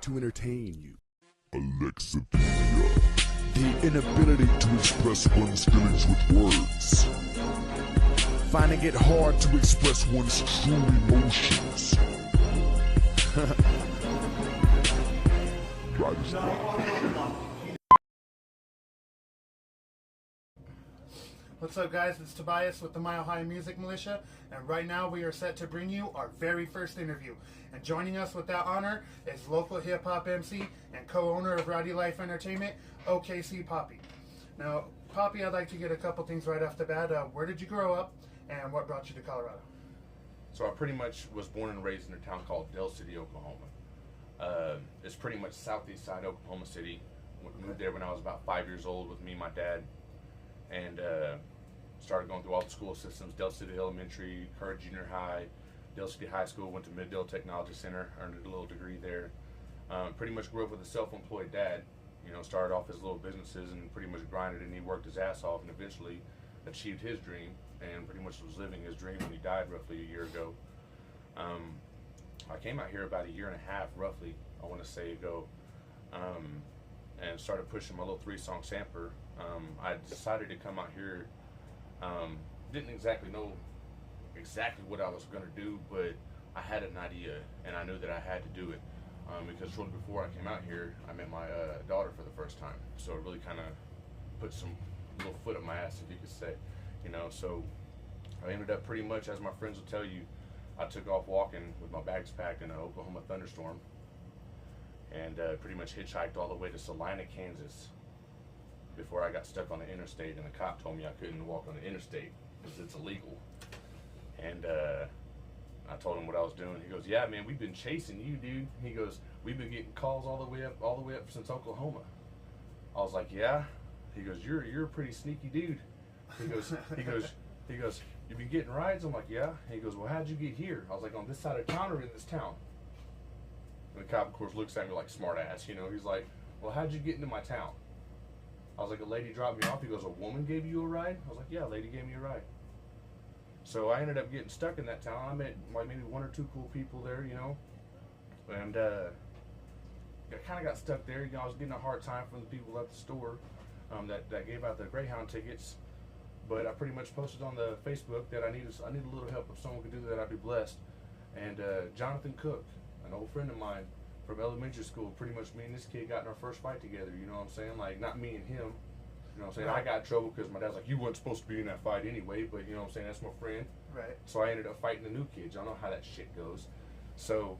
to entertain you. Alexithymia. The inability to express one's feelings with words. Finding it hard to express one's true emotions. What's up, guys? It's Tobias with the High Music Militia, and right now we are set to bring you our very first interview. And joining us with that honor is local hip-hop MC and co-owner of Rowdy Life Entertainment, O.K.C. Papi. Now, Papi, I'd like to get a couple things right off the bat. Where did you grow up, and what brought you to Colorado? So I pretty much was born and raised in a town called Dell City, Oklahoma. It's pretty much southeast side Oklahoma City. Moved there when I was about 5 years old with me and my dad, and started going through all the school systems: Dell City Elementary, Current Junior High, Dell City High School, went to Mid-Dell Technology Center, earned a little degree there. Pretty much grew up with a self-employed dad. You know, started off his little businesses and pretty much grinded, and he worked his ass off and eventually achieved his dream and pretty much was living his dream when he died roughly a year ago. I came out here about a year and a half, roughly, I want to say ago, and started pushing my little 3-song sampler. I decided to come out here. Didn't exactly know exactly what I was going to do, but I had an idea, and I knew that I had to do it. Because shortly before I came out here, I met my daughter for the first time. So it really kind of put some little foot up my ass, if you could say. You know, so I ended up pretty much, as my friends will tell you, I took off walking with my bags packed in an Oklahoma thunderstorm, and pretty much hitchhiked all the way to Salina, Kansas, before I got stuck on the interstate, and the cop told me I couldn't walk on the interstate because it's illegal. And I told him what I was doing. He goes, "Yeah, man, we've been chasing you, dude." He goes, "We've been getting calls all the way up since Oklahoma." I was like, "Yeah." He goes, "You're a pretty sneaky dude." He goes, "You've been getting rides?" I'm like, "Yeah." He goes, "Well, how'd you get here?" I was like, "On this side of town or in this town?" And the cop, of course, looks at me like smart ass, you know. He's like, "Well, how'd you get into my town?" I was like, "A lady dropped me off." He goes, "A woman gave you a ride?" I was like, "Yeah, a lady gave me a ride." So I ended up getting stuck in that town. I met like maybe 1 or 2 cool people there, you know, and I kind of got stuck there. You know, I was getting a hard time from the people at the store that gave out the Greyhound tickets. But I pretty much posted on the Facebook that I need a little help. If someone could do that, I'd be blessed. And Jonathan Cook, an old friend of mine from elementary school, pretty much me and this kid got in our first fight together. You know what I'm saying? Like, not me and him. You know what I'm saying? Right. I got in trouble because my dad's like, "You weren't supposed to be in that fight anyway," but you know what I'm saying? That's my friend. Right. So I ended up fighting the new kids. I know how that shit goes. So,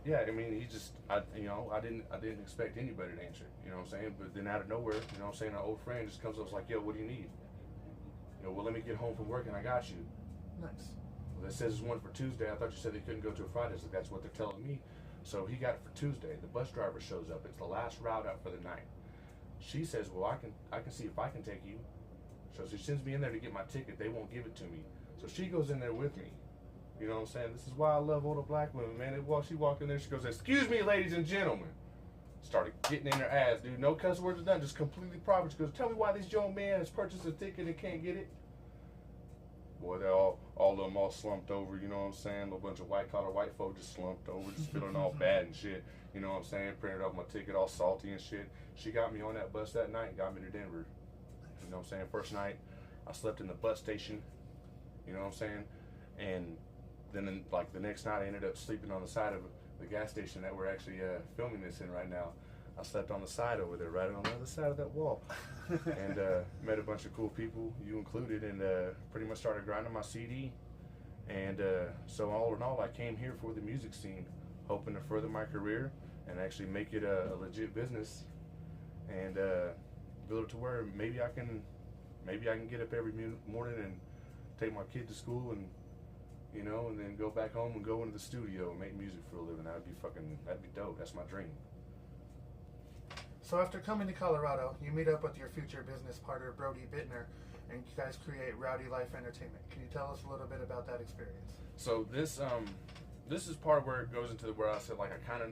yeah, I mean, I didn't expect anybody to answer. You know what I'm saying? But then out of nowhere, you know what I'm saying, an old friend just comes up and is like, "Yo, what do you need?" You know, "Well, let me get home from work and I got you." Nice. Well, it says it's one for Tuesday. I thought you said they couldn't go to a Friday. So that's what they're telling me. So he got it for Tuesday. The bus driver shows up. It's the last route out for the night. She says, "Well, I can see if I can take you." So she sends me in there to get my ticket. They won't give it to me. So she goes in there with me. You know what I'm saying? This is why I love older black women, man. She walked in there. She goes, "Excuse me, ladies and gentlemen." Started getting in her ass, dude. No cuss words or nothing. Just completely proper. She goes, "Tell me why this young man has purchased a ticket and can't get it." Boy, they're all of them all slumped over, you know what I'm saying? A bunch of white-collar white folk just slumped over, just feeling all bad and shit. You know what I'm saying? Printed off my ticket all salty and shit. She got me on that bus that night and got me to Denver. You know what I'm saying? First night, I slept in the bus station. You know what I'm saying? And then, like, the next night, I ended up sleeping on the side of the gas station that we're actually filming this in right now. I slept on the side over there, right on the other side of that wall. And met a bunch of cool people, you included, and pretty much started grinding my CD. And so all in all, I came here for the music scene, hoping to further my career and actually make it a legit business and build it to where maybe I can get up every morning and take my kid to school and, you know, and then go back home and go into the studio and make music for a living. That'd be dope. That's my dream. So after coming to Colorado, you meet up with your future business partner, Rowdy, and you guys create Rowdy Life Entertainment. Can you tell us a little bit about that experience? So this is part of where it goes into where I said, like, I kind of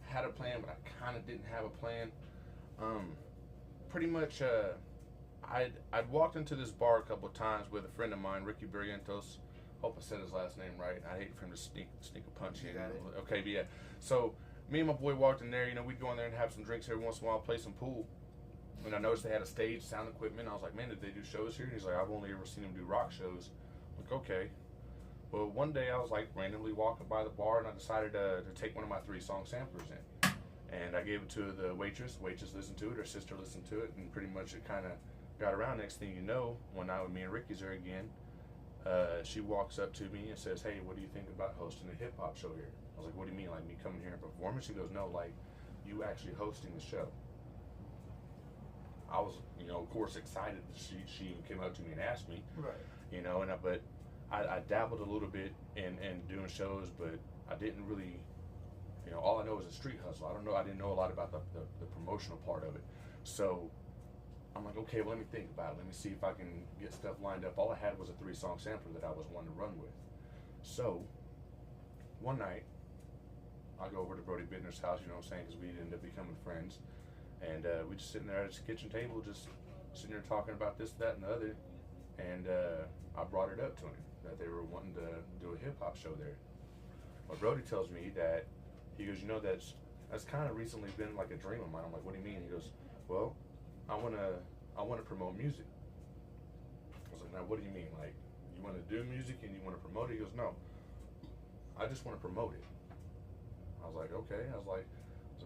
had a plan, but I kind of didn't have a plan. Pretty much, I'd walked into this bar a couple of times with a friend of mine, Ricky Barrientos. Hope I said his last name right. I hate for him to sneak a punch in. You got it. Okay, but yeah. So me and my boy walked in there. You know, we'd go in there and have some drinks every once in a while, play some pool. And I noticed they had a stage, sound equipment. I was like, man, did they do shows here? And he's like, I've only ever seen them do rock shows. I'm like, okay. Well, one day I was like randomly walking by the bar, and I decided to take one of my 3-song samplers in. And I gave it to the waitress. The waitress listened to it. Her sister listened to it. And pretty much it kind of got around. Next thing you know, one night when me and Ricky's there again, she walks up to me and says, hey, what do you think about hosting a hip-hop show here? I was like, what do you mean, like me coming here and performing? She goes, no, like you actually hosting the show. I was, you know, of course, excited that she even came up to me and asked me. Right. You know, but I dabbled a little bit in doing shows, but I didn't really, you know, all I know is a street hustle. I didn't know a lot about the promotional part of it. So I'm like, okay, well, let me think about it. Let me see if I can get stuff lined up. All I had was a 3-song sampler that I was wanting to run with. So one night, I go over to Brody Bittner's house, you know what I'm saying, because we ended up becoming friends. And we just sitting there at his kitchen table, just sitting there talking about this, that, and the other. And I brought it up to him, that they were wanting to do a hip-hop show there. Well, Brody tells me that, he goes, you know, that's kind of recently been like a dream of mine. I'm like, what do you mean? He goes, well, I wanna promote music. I was like, now what do you mean? Like, you wanna do music and you wanna promote it? He goes, no, I just wanna promote it. I was like, okay. I was like,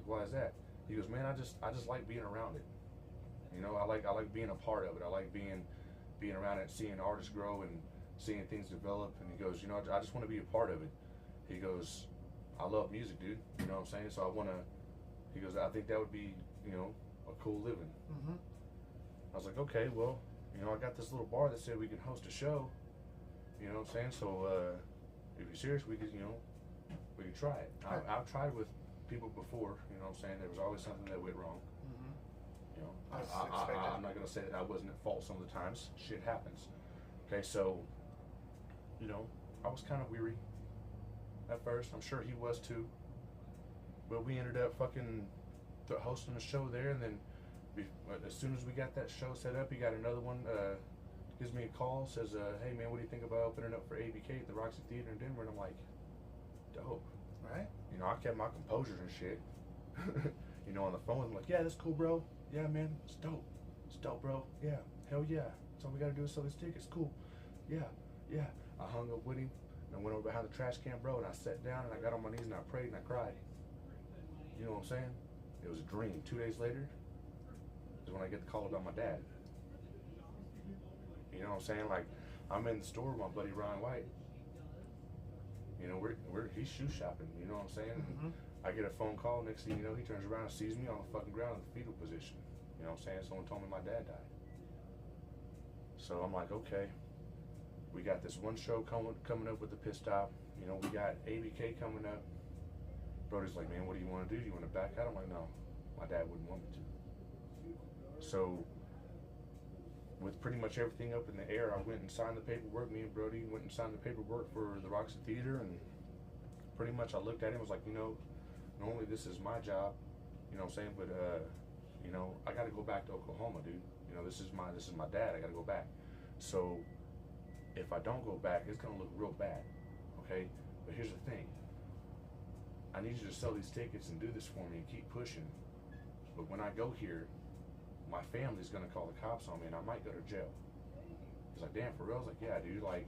why is that? He goes, man, I just like being around it. You know, I like being a part of it. I like being around it, seeing artists grow and seeing things develop. And he goes, you know, I just want to be a part of it. He goes, I love music, dude. You know what I'm saying? So he goes, I think that would be, you know, a cool living. Mm-hmm. I was like, okay, well, you know, I got this little bar that said we can host a show. You know what I'm saying? So if you're serious, we could try it. I've tried with people before, you know what I'm saying? There was always something that went wrong. Mm-hmm. You know, Expected. I'm not going to say that I wasn't at fault some of the times. Shit happens. Okay, so, you know, I was kind of weary at first. I'm sure he was too. But we ended up fucking hosting a show there, and then as soon as we got that show set up, he got another one, gives me a call, says, hey man, what do you think about opening up for ABK at the Roxy Theater in Denver? And I'm like, dope. Right. You know, I kept my composure and shit. You know, on the phone, I'm like, yeah, that's cool, bro. Yeah, man, it's dope. It's dope, bro. Yeah, hell yeah. That's all we gotta do is sell these tickets. Cool. Yeah, yeah. I hung up with him and went over behind the trash can, bro, and I sat down and I got on my knees and I prayed and I cried. You know what I'm saying? It was a dream. 2 days later is when I get the call about my dad. You know what I'm saying? Like, I'm in the store with my buddy Ryan White. You know, he's shoe shopping, you know what I'm saying? Mm-hmm. I get a phone call, next thing you know, he turns around and sees me on the fucking ground in the fetal position. You know what I'm saying? Someone told me my dad died. So I'm like, okay, we got this one show coming up with the pit stop. You know, we got ABK coming up. Brody's like, man, what do you want to do? Do you want to back out? I'm like, no, my dad wouldn't want me to. So with pretty much everything up in the air, I went and signed the paperwork. Me and Brody went and signed the paperwork for the Roxy Theater, and pretty much I looked at him and was like, you know, normally this is my job, you know what I'm saying, but you know, I gotta go back to Oklahoma, dude. You know, this is my dad, I gotta go back. So if I don't go back, it's gonna look real bad. Okay? But here's the thing. I need you to sell these tickets and do this for me and keep pushing. But when I go here, my family's gonna call the cops on me and I might go to jail. He's like, damn, for real? I was like, yeah, dude, like,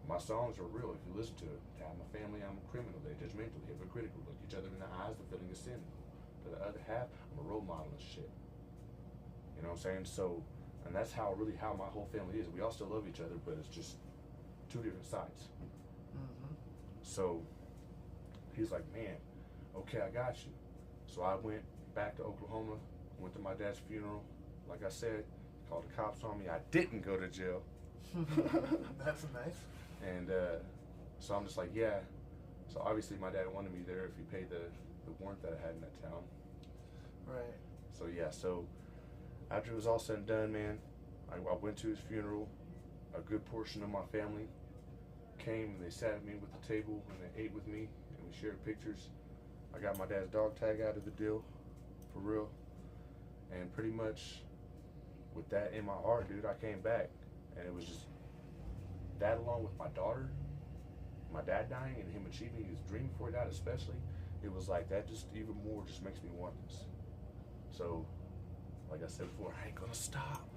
my songs are real if you listen to it. To have my family, I'm a criminal. They're judgmental, hypocritical, look each other in the eyes, the feeling of sin. To the other half, I'm a role model and shit. You know what I'm saying? So, and that's how my whole family is. We all still love each other, but it's just two different sides. Mm-hmm. So, he's like, man, okay, I got you. So I went back to Oklahoma, went to my dad's funeral. Like I said, called the cops on me. I didn't go to jail. That's nice. And so I'm just like, yeah. So obviously my dad wanted me there if he paid the warrant that I had in that town. Right. So yeah, so after it was all said and done, man, I went to his funeral. A good portion of my family came and they sat at me with the table and they ate with me and we shared pictures. I got my dad's dog tag out of the deal, for real. And pretty much with that in my heart, dude, I came back. And it was just that, along with my daughter, my dad dying, and him achieving his dream before he died especially, it it was like, that just even more just makes me want this. So, like I said before, I ain't gonna stop.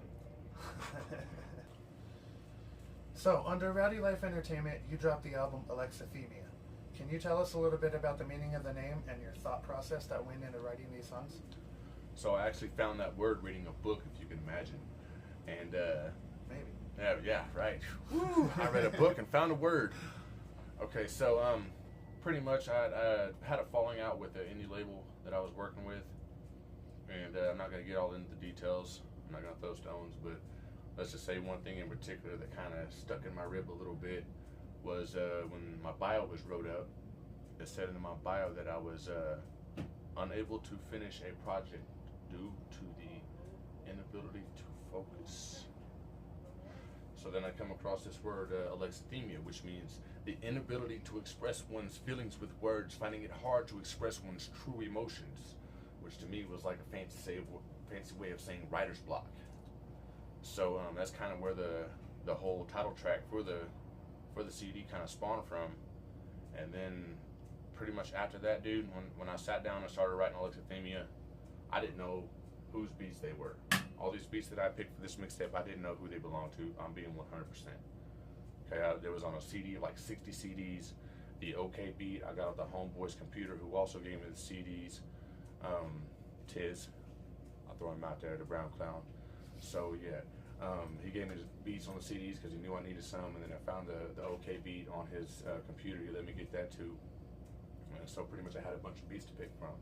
So, under Rowdy Life Entertainment, you dropped the album Alexithymia. Can you tell us a little bit about the meaning of the name and your thought process that went into writing these songs? So I actually found that word reading a book, if you can imagine. And, Maybe. yeah, right. Woo, I read a book and found a word. Okay, so, pretty much I had a falling out with the indie label that I was working with. And I'm not going to get all into the details. I'm not going to throw stones, but let's just say one thing in particular that kind of stuck in my rib a little bit was when my bio was wrote up. It said in my bio that I was unable to finish a project due to the inability to focus. So then I come across this word, Alexithymia, which means the inability to express one's feelings with words, finding it hard to express one's true emotions, which to me was like a fancy way of saying writer's block. So that's kind of where the whole title track for the CD kind of spawned from. And then pretty much after that, dude, when I sat down and started writing Alexithymia, I didn't know whose beats they were. All these beats that I picked for this mixtape, I didn't know who they belonged to. I'm being 100%. Okay, there was on a CD, like 60 CDs. The OK beat, I got off the homeboy's computer, who also gave me the CDs. Tiz, I'll throw him out there, the brown clown. So yeah, he gave me the beats on the CDs because he knew I needed some, and then I found the OK beat on his computer. He let me get that too. And so pretty much I had a bunch of beats to pick from.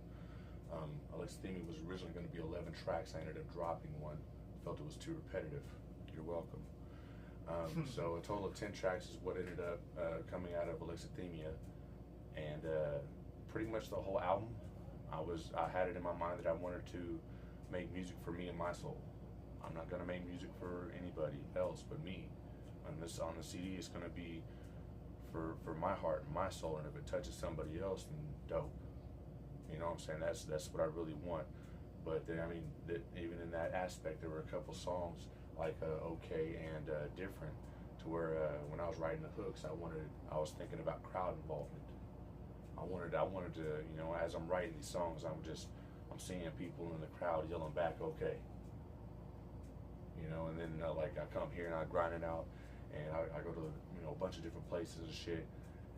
Alexithymia was originally going to be 11 tracks. I ended up dropping one. Felt it was too repetitive. You're welcome. So a total of 10 tracks is what ended up coming out of Alexithymia, and pretty much the whole album, I had it in my mind that I wanted to make music for me and my soul. I'm not gonna make music for anybody else but me. On the CD, it's gonna be for my heart and my soul, and if it touches somebody else, then dope. You know what I'm saying? That's what I really want. But then, I mean, even in that aspect, there were a couple songs like OK and Different, to where when I was writing the hooks, I was thinking about crowd involvement. I wanted to, you know, as I'm writing these songs, I'm seeing people in the crowd yelling back, okay. You know, and then like I come here and I grind it out, and I go to, you know, a bunch of different places and shit,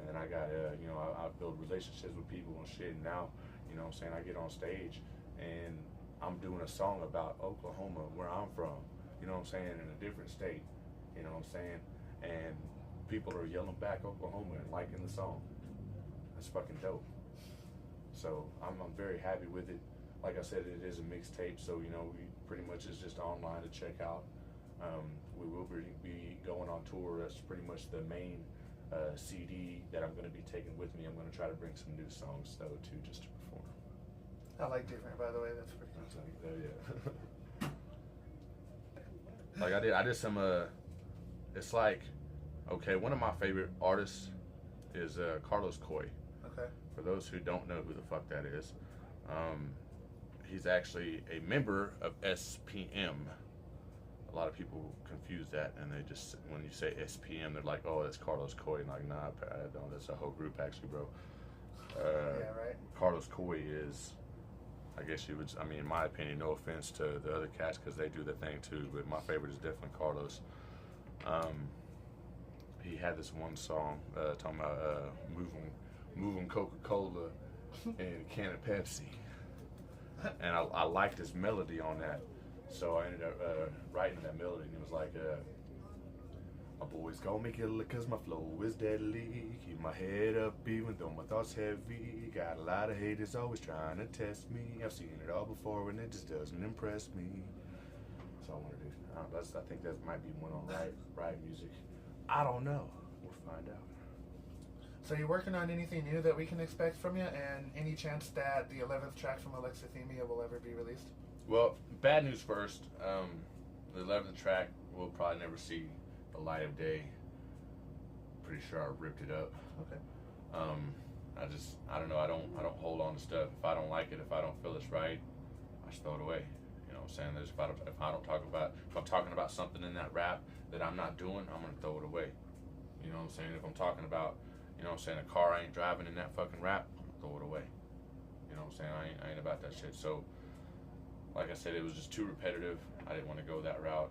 and then I got, you know, I build relationships with people and shit, and now, you know what I'm saying, I get on stage and I'm doing a song about Oklahoma, where I'm from, you know what I'm saying, in a different state, you know what I'm saying, and people are yelling back Oklahoma and liking the song. That's fucking dope. So I'm very happy with it. Like I said, it is a mixtape, so, you know, we pretty much is just online to check out. We will be going on tour. That's pretty much the main CD that I'm going to be taking with me. I'm going to try to bring some new songs, though, too, just to perform. I like Different, by the way. That's pretty cool. Yeah. Like I did some, it's like, okay, one of my favorite artists is Carlos Coy. Okay. For those who don't know who the fuck that is, he's actually a member of SPM. A lot of people confuse that, and they just, when you say SPM, they're like, oh, that's Carlos Coy. And like, nah, I don't. That's a whole group, actually, bro. Yeah, right. Carlos Coy is, I guess you would, I mean, in my opinion, no offense to the other cats, because they do their thing too, but my favorite is definitely Carlos. He had this one song talking about moving Coca-Cola and a can of Pepsi. And I liked his melody on that, so I ended up writing that melody, and it was like, my boys gonna make it look, cause my flow is deadly. Keep my head up even though my thoughts heavy. Got a lot of haters always trying to test me. I've seen it all before and it just doesn't impress me. So I want to do. I think that might be one on Riot Music. I don't know. We'll find out. So you're working on anything new that we can expect from you, and any chance that the 11th track from Alexithymia will ever be released? Well, bad news first. The 11th track we'll probably never see the light of day. Pretty sure I ripped it up. Okay. I don't know. I don't hold on to stuff. If I don't like it, if I don't feel it's right, I just throw it away. You know what I'm saying? If I'm talking about something in that rap that I'm not doing, I'm gonna throw it away. You know what I'm saying? If I'm talking about, you know what I'm saying, a car I ain't driving in that fucking rap, I'm gonna throw it away. You know what I'm saying? I ain't about that shit. So, like I said, it was just too repetitive. I didn't want to go that route.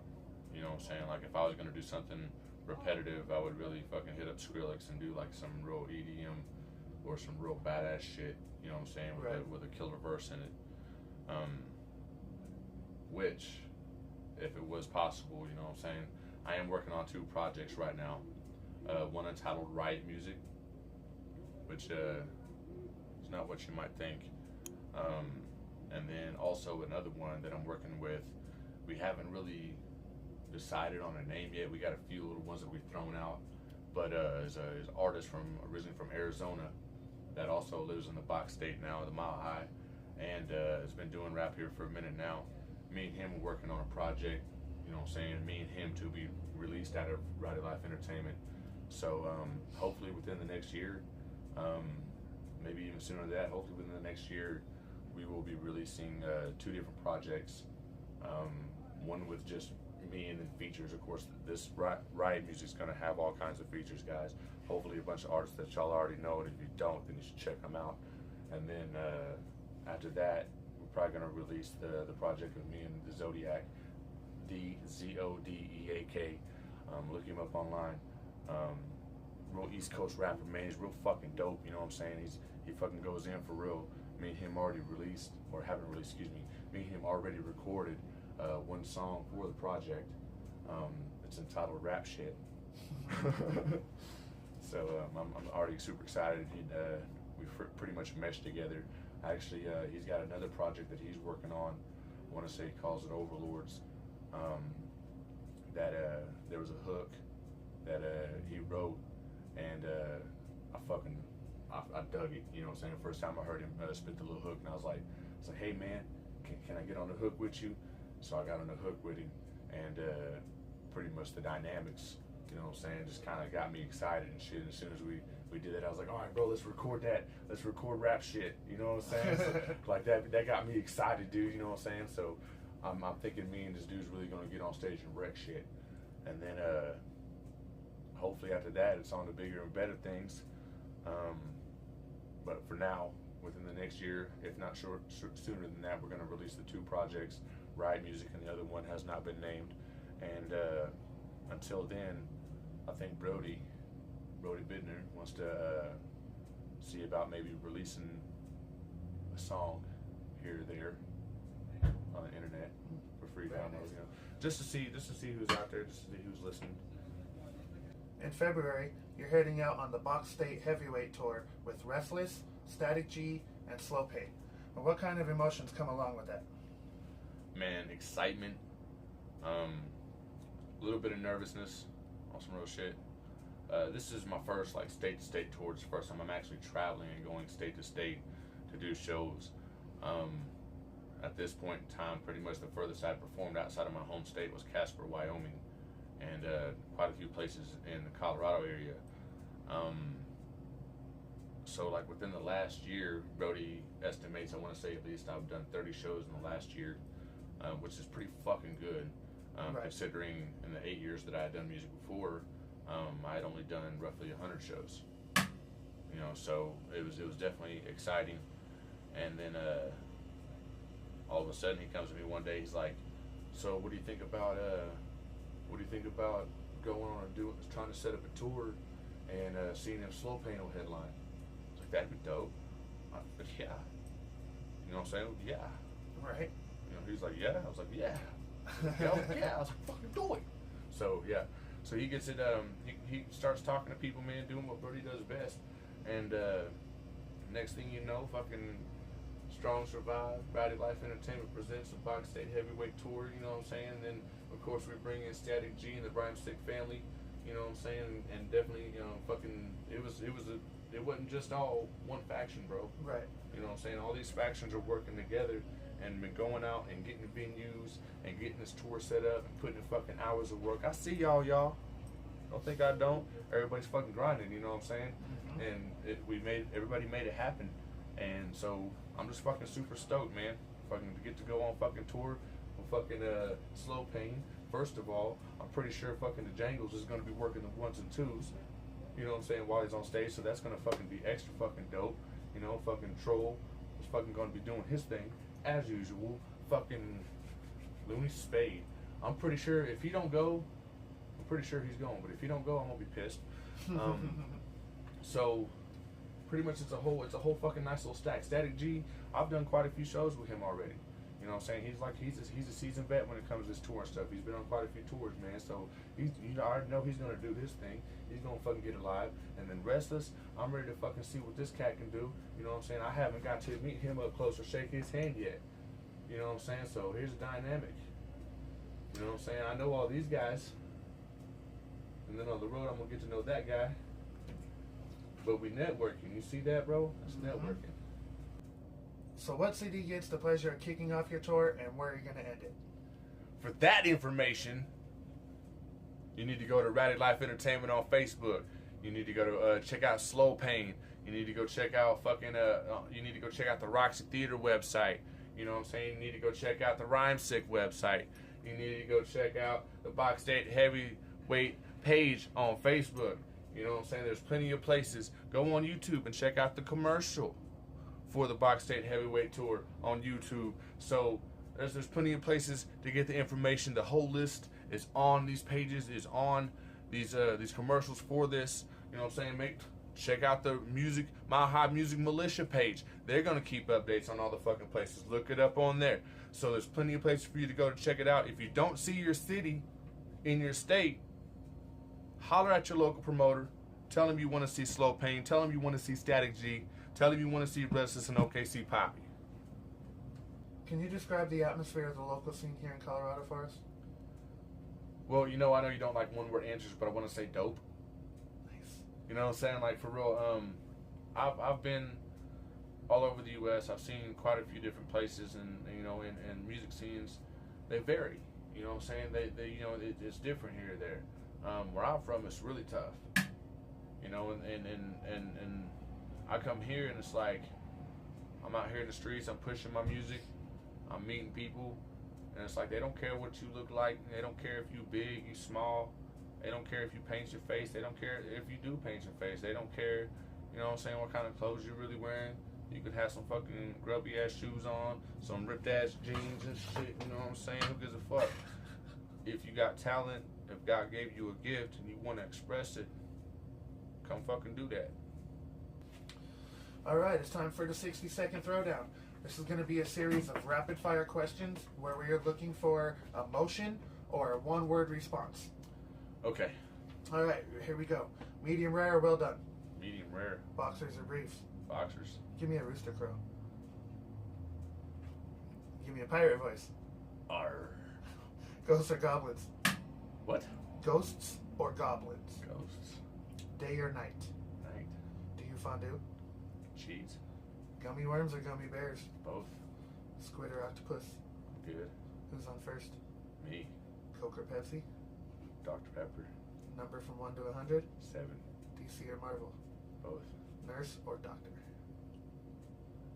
You know what I'm saying? Like, if I was gonna do something repetitive, I would really fucking hit up Skrillex and do like some real EDM or some real badass shit. You know what I'm saying? With a killer verse in it. Which, if it was possible, you know what I'm saying? I am working on 2 projects right now. One entitled Riot Music, which is not what you might think. And then also another one that I'm working with. We haven't really decided on a name yet. We got a few little ones that we've thrown out. But is an artist originally from Arizona that also lives in the Box State now, the Mile High, and has been doing rap here for a minute now. Me and him are working on a project, you know what I'm saying? Me and him to be released out of Rowdy Life Entertainment. So hopefully within the next year, maybe even sooner than that, hopefully within the next year, we will be releasing 2 different projects. One with just me and then features. Of course, this Riot Music is going to have all kinds of features, guys. Hopefully a bunch of artists that y'all already know, and if you don't, then you should check them out. And then after that, we're probably going to release the project with me and the Zodiac, the Zodeak. Look him up online. Real East Coast rapper, man. He's real fucking dope, you know what I'm saying? He fucking goes in for real. Me and him already released, or haven't released, excuse me. Me and him already recorded 1 song for the project. It's entitled Rap Shit. So I'm already super excited. We pretty much meshed together. Actually, he's got another project that he's working on. I want to say he calls it Overlords. That there was a hook that he wrote, and I dug it. You know what I'm saying? First time I heard him spit the little hook, and I was like, hey man, can I get on the hook with you? So I got on the hook with him, and pretty much the dynamics, you know what I'm saying, just kind of got me excited and shit. And as soon as we did it, I was like, all right, bro, let's record that. Let's record rap shit. You know what I'm saying? So, like that got me excited, dude. You know what I'm saying? So I'm thinking me and this dude's really gonna get on stage and wreck shit. And then hopefully after that, it's on to bigger and better things. But for now, within the next year, if not sooner than that, we're gonna release the 2 projects, Riot Music, and the other one has not been named. And until then, I think Rowdy Bidner wants to see about maybe releasing a song here or there on the internet for free downloads, you know, just to see who's out there, just to see who's listening. In February, you're heading out on the Box State Heavyweight Tour with Restless, Static G, and Slow Pay. And what kind of emotions come along with that? Man, excitement, a little bit of nervousness on some real shit. This is my first like state-to-state tour. It's the first time I'm actually traveling and going state to state to do shows. At this point in time, pretty much the furthest I performed outside of my home state was Casper, Wyoming, and quite a few places in the Colorado area. So like within the last year, Rowdy estimates, I want to say at least I've done 30 shows in the last year, which is pretty fucking good, considering in the 8 years that I had done music before, I had only done roughly 100 shows. You know, so it was definitely exciting. And then all of a sudden he comes to me one day. He's like, "So what do you think about going on and trying to set up a tour and seeing if Slow Pain will headline?" I was like, "That'd be dope." I said, "Yeah." You know what I'm saying? Yeah. Right. You know, he's like, "Yeah." I was like, "Yeah." Yeah. I was like, "Fucking do it." So yeah. So he gets it. He starts talking to people, man, doing what Brody does best. And next thing you know, fucking Strong Survive, Rowdy Life Entertainment presents the Box State Heavyweight Tour. You know what I'm saying? And then of course we bring in Static G and the Brian Stick family. You know what I'm saying? And definitely, you know, fucking it wasn't just all one faction, bro. Right. You know what I'm saying? All these factions are working together and been going out and getting the venues and getting this tour set up and putting in fucking hours of work. I see y'all. Don't think I don't. Everybody's fucking grinding, you know what I'm saying? Mm-hmm. And everybody made it happen. And so I'm just fucking super stoked, man. Fucking to get to go on fucking tour with fucking Slow Pain. First of all, I'm pretty sure fucking the Jangles is gonna be working the 1s and 2s. You know what I'm saying, while he's on stage, so that's gonna fucking be extra fucking dope. You know, fucking Troll, is fucking going to be doing his thing as usual. Fucking Looney Spade. I'm pretty sure if he don't go, I'm pretty sure he's going. But if he don't go, I'm gonna be pissed. So pretty much it's a whole fucking nice little stack. Static G, I've done quite a few shows with him already. You know what I'm saying? He's a seasoned vet when it comes to this tour and stuff. He's been on quite a few tours, man. So I already know he's gonna do his thing. He's gonna fucking get alive. And then Restless, I'm ready to fucking see what this cat can do. You know what I'm saying? I haven't got to meet him up close or shake his hand yet. You know what I'm saying? So here's the dynamic. You know what I'm saying? I know all these guys. And then on the road, I'm going to get to know that guy. But we networking. You see that, bro? That's networking. So what city gets the pleasure of kicking off your tour, and where are you going to end it? For that information, you need to go to Rowdy Life Entertainment on Facebook. You need to go to check out Slow Pain. You need to go check out you need to go check out the Roxy Theater website. You know what I'm saying? You need to go check out the Rhyme Sick website. You need to go check out the Box State Heavyweight page on Facebook. You know what I'm saying? There's plenty of places. Go on YouTube and check out the commercial for the Box State Heavyweight Tour on YouTube. So there's plenty of places to get the information. The whole list is on these pages, is on these commercials for this. You know what I'm saying? Check out the High Music Militia page. They're going to keep updates on all the fucking places. Look it up on there. So there's plenty of places for you to go to check it out. If you don't see your city in your state, holler at your local promoter. Tell them you want to see Slow Pain. Tell them you want to see Static G. Tell them you want to see Restless and O.K.C. Papi. Can you describe the atmosphere of the local scene here in Colorado for us? Well, I know you don't like one-word answers, but I want to say dope. You know what I'm saying? Like, for real, I've been all over the U.S. I've seen quite a few different places, and music scenes, they vary. You know what I'm saying? It's different here or there. Where I'm from, it's really tough. And I come here, and it's like, I'm out here in the streets, I'm pushing my music, I'm meeting people, and it's like, they don't care what you look like, they don't care if you big, you small. They don't care if you paint your face. They don't care if you do paint your face. They don't care, you know what I'm saying, what kind of clothes you're really wearing. You could have some fucking grubby ass shoes on, some ripped ass jeans and shit, you know what I'm saying? Who gives a fuck? If you got talent, if God gave you a gift and you want to express it, come fucking do that. Alright, it's time for the 60-second throwdown. This is going to be a series of rapid fire questions where we are looking for a motion or a one-word response. Okay. All right, here we go. Medium rare or well done? Medium rare. Boxers or briefs? Boxers. Give me a rooster crow. Give me a pirate voice. Arr. Ghosts or goblins? What? Ghosts or goblins? Ghosts. Day or night? Night. Do you fondue? Cheese. Gummy worms or gummy bears? Both. Squid or octopus? Good. Who's on first? Me. Coke or Pepsi? Dr. Pepper. Number from 1 to 100? 7. DC or Marvel? Both. Nurse or doctor?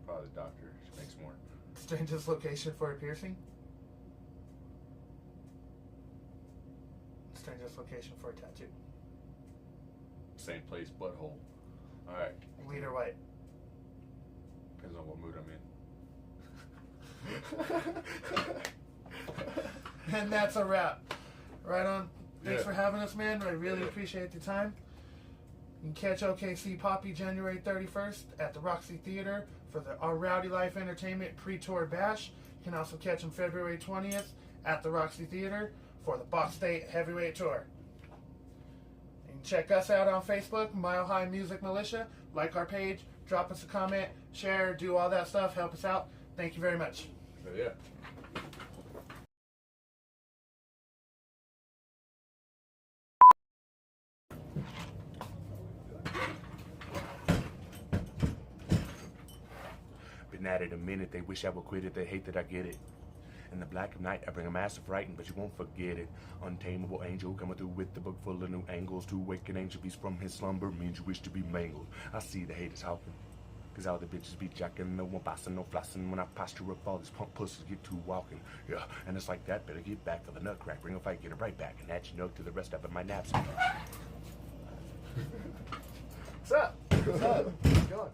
Probably doctor. She makes more. Strangest location for a piercing? Strangest location for a tattoo? Same place, butthole. Alright. Weed or white? Depends on what mood I'm in. And that's a wrap. Right on. Thanks Yeah. for having us, man. I really appreciate the time. You can catch O.K.C. Papi January 31st at the Roxy Theater for the Rowdy Life Entertainment pre-tour bash. You can also catch him February 20th at the Roxy Theater for the Box State Heavyweight Tour. You can check us out on Facebook, High Music Militia. Like our page, drop us a comment, share, do all that stuff. Help us out. Thank you very much. So, yeah. Been at it a minute, they wish I would quit it, they hate that I get it. In the black of night, I bring a massive writing, but you won't forget it. Untamable angel coming through with the book full of new angles. To awaken angel beast from his slumber means you wish to be mangled. I see the haters hopping, cause all the bitches be jacking. No one bossing, no flossing. When I posture up, all these punk pussies get to walking. Yeah, and it's like that, better get back for the nut crack. Bring a fight, get it right back, and that you know to the rest of it, my naps. What's up? What's up? How's it going?